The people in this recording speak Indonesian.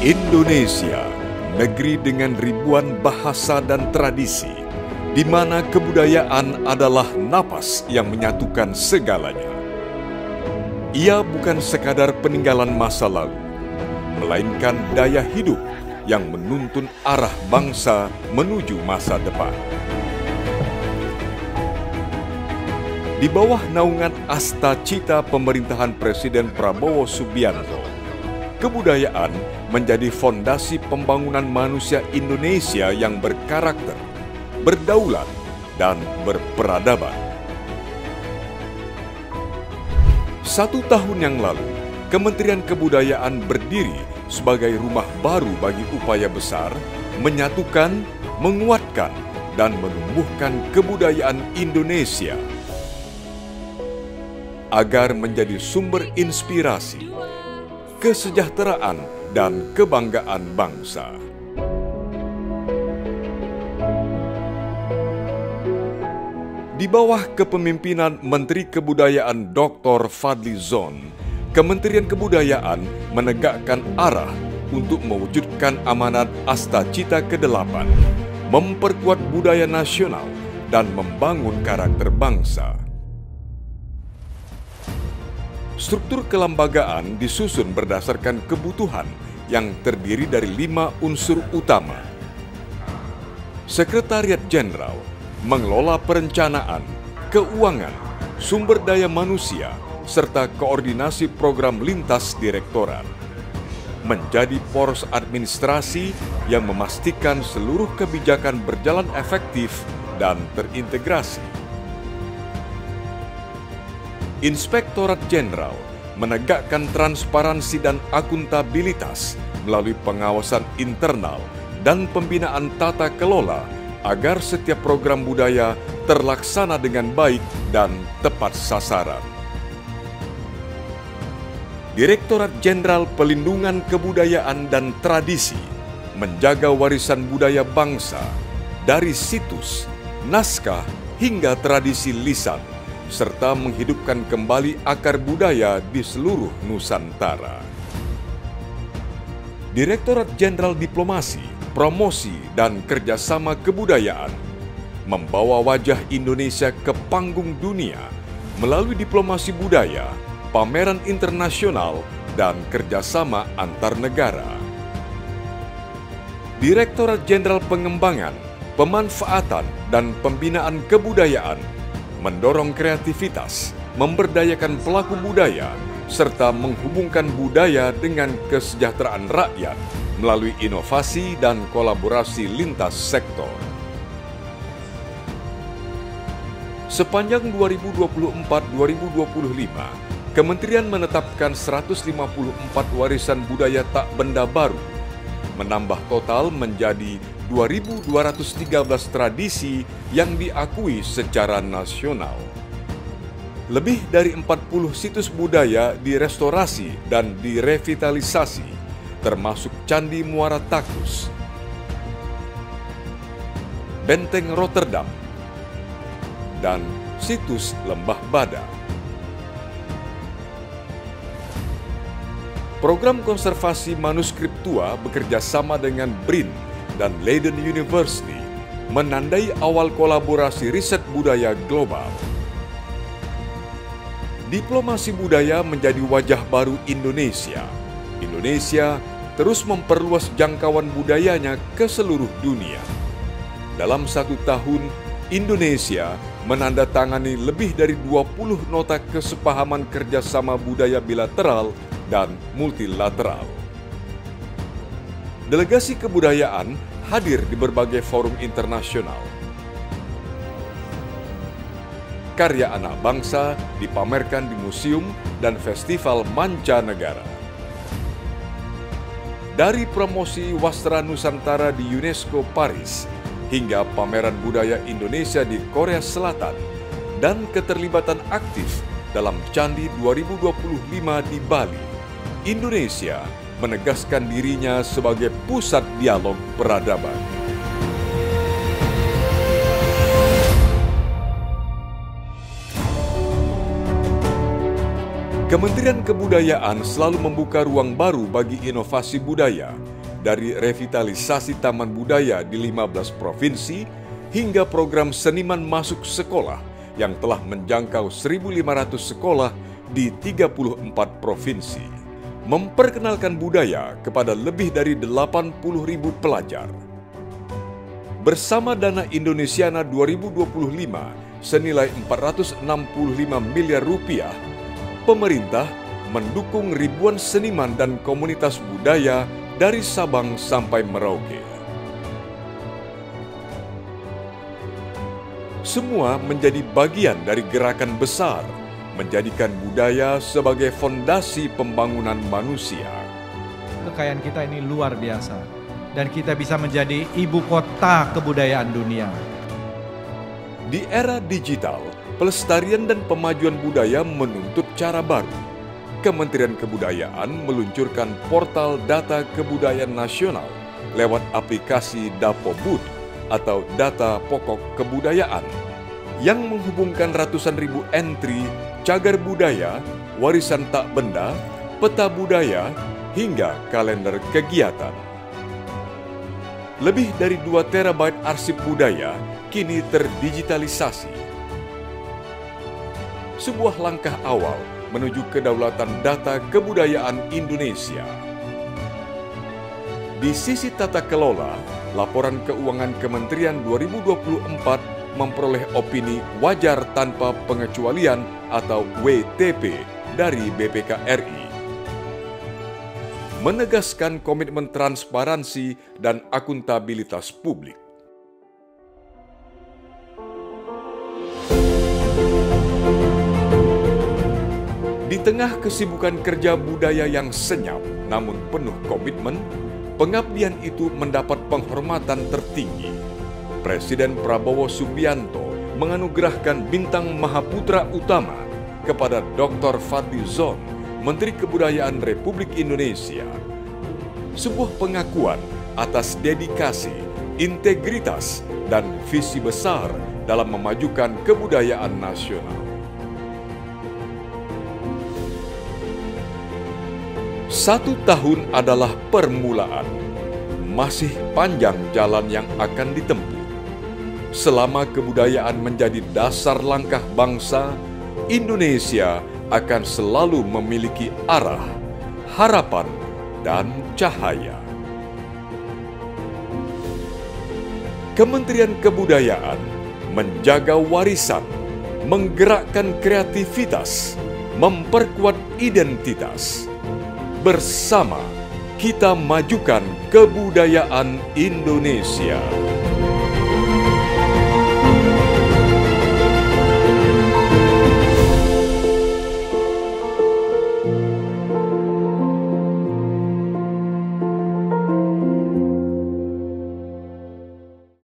Indonesia, negeri dengan ribuan bahasa dan tradisi, di mana kebudayaan adalah napas yang menyatukan segalanya. Ia bukan sekadar peninggalan masa lalu, melainkan daya hidup yang menuntun arah bangsa menuju masa depan. Di bawah naungan Asta Cita pemerintahan Presiden Prabowo Subianto, kebudayaan menjadi fondasi pembangunan manusia Indonesia yang berkarakter, berdaulat, dan berperadaban. 1 tahun yang lalu, Kementerian Kebudayaan berdiri sebagai rumah baru bagi upaya besar menyatukan, menguatkan, dan menumbuhkan kebudayaan Indonesia agar menjadi sumber inspirasi, kesejahteraan, dan kebanggaan bangsa. Di bawah kepemimpinan Menteri Kebudayaan Dr. Fadly Zon, Kementerian Kebudayaan menegakkan arah untuk mewujudkan amanat Asta Cita ke-8, memperkuat budaya nasional, dan membangun karakter bangsa. Struktur kelembagaan disusun berdasarkan kebutuhan yang terdiri dari 5 unsur utama. Sekretariat Jenderal mengelola perencanaan, keuangan, sumber daya manusia, serta koordinasi program lintas direktorat. Menjadi poros administrasi yang memastikan seluruh kebijakan berjalan efektif dan terintegrasi. Inspektorat Jenderal menegakkan transparansi dan akuntabilitas melalui pengawasan internal dan pembinaan tata kelola agar setiap program budaya terlaksana dengan baik dan tepat sasaran. Direktorat Jenderal Pelindungan Kebudayaan dan Tradisi menjaga warisan budaya bangsa dari situs, naskah, hingga tradisi lisan, serta menghidupkan kembali akar budaya di seluruh Nusantara. Direktorat Jenderal Diplomasi, Promosi, dan Kerjasama Kebudayaan membawa wajah Indonesia ke panggung dunia melalui diplomasi budaya, pameran internasional, dan kerjasama antar negara. Direktorat Jenderal Pengembangan, Pemanfaatan, dan Pembinaan Kebudayaan mendorong kreativitas, memberdayakan pelaku budaya, serta menghubungkan budaya dengan kesejahteraan rakyat melalui inovasi dan kolaborasi lintas sektor. Sepanjang 2024-2025, Kementerian menetapkan 154 warisan budaya tak benda baru, menambah total menjadi 2.213 tradisi yang diakui secara nasional. Lebih dari 40 situs budaya direstorasi dan direvitalisasi, termasuk Candi Muara Takus, Benteng Rotterdam, dan situs Lembah Bada. Program konservasi manuskrip tua bekerja sama dengan BRIN dan Leiden University menandai awal kolaborasi riset budaya global. Diplomasi budaya menjadi wajah baru Indonesia. Indonesia terus memperluas jangkauan budayanya ke seluruh dunia. Dalam 1 tahun, Indonesia menandatangani lebih dari 20 nota kesepahaman kerjasama budaya bilateral dan multilateral. Delegasi kebudayaan hadir di berbagai forum internasional. Karya anak bangsa dipamerkan di museum dan festival mancanegara. Dari promosi Wastra Nusantara di UNESCO Paris hingga pameran budaya Indonesia di Korea Selatan dan keterlibatan aktif dalam Candi 2025 di Bali, Indonesia menegaskan dirinya sebagai pusat dialog peradaban. Kementerian Kebudayaan selalu membuka ruang baru bagi inovasi budaya dari revitalisasi taman budaya di 15 provinsi hingga program seniman masuk sekolah yang telah menjangkau 1.500 sekolah di 34 provinsi, memperkenalkan budaya kepada lebih dari 80.000 pelajar. Bersama dana Indonesiana 2025 senilai 465 miliar rupiah, pemerintah mendukung ribuan seniman dan komunitas budaya dari Sabang sampai Merauke. Semua menjadi bagian dari gerakan besar menjadikan budaya sebagai fondasi pembangunan manusia. Kekayaan kita ini luar biasa dan kita bisa menjadi ibu kota kebudayaan dunia. Di era digital, pelestarian dan pemajuan budaya menuntut cara baru. Kementerian Kebudayaan meluncurkan portal data kebudayaan nasional lewat aplikasi Dapobud atau Data Pokok Kebudayaan yang menghubungkan ratusan ribu entry cagar budaya, warisan tak benda, peta budaya, hingga kalender kegiatan. Lebih dari 2 terabyte arsip budaya kini terdigitalisasi. Sebuah langkah awal menuju kedaulatan data kebudayaan Indonesia. Di sisi tata kelola, laporan keuangan Kementerian 2024 memperoleh opini wajar tanpa pengecualian atau WTP dari BPK RI. Menegaskan komitmen transparansi dan akuntabilitas publik. Di tengah kesibukan kerja budaya yang senyap namun penuh komitmen, pengabdian itu mendapat penghormatan tertinggi. Presiden Prabowo Subianto menganugerahkan Bintang Mahaputra Utama kepada Dr. Fadly Zon, Menteri Kebudayaan Republik Indonesia. Sebuah pengakuan atas dedikasi, integritas, dan visi besar dalam memajukan kebudayaan nasional. 1 tahun adalah permulaan. Masih panjang jalan yang akan ditempuh. Selama kebudayaan menjadi dasar langkah bangsa, Indonesia akan selalu memiliki arah, harapan, dan cahaya. Kementerian Kebudayaan menjaga warisan, menggerakkan kreativitas, memperkuat identitas. Bersama kita majukan kebudayaan Indonesia.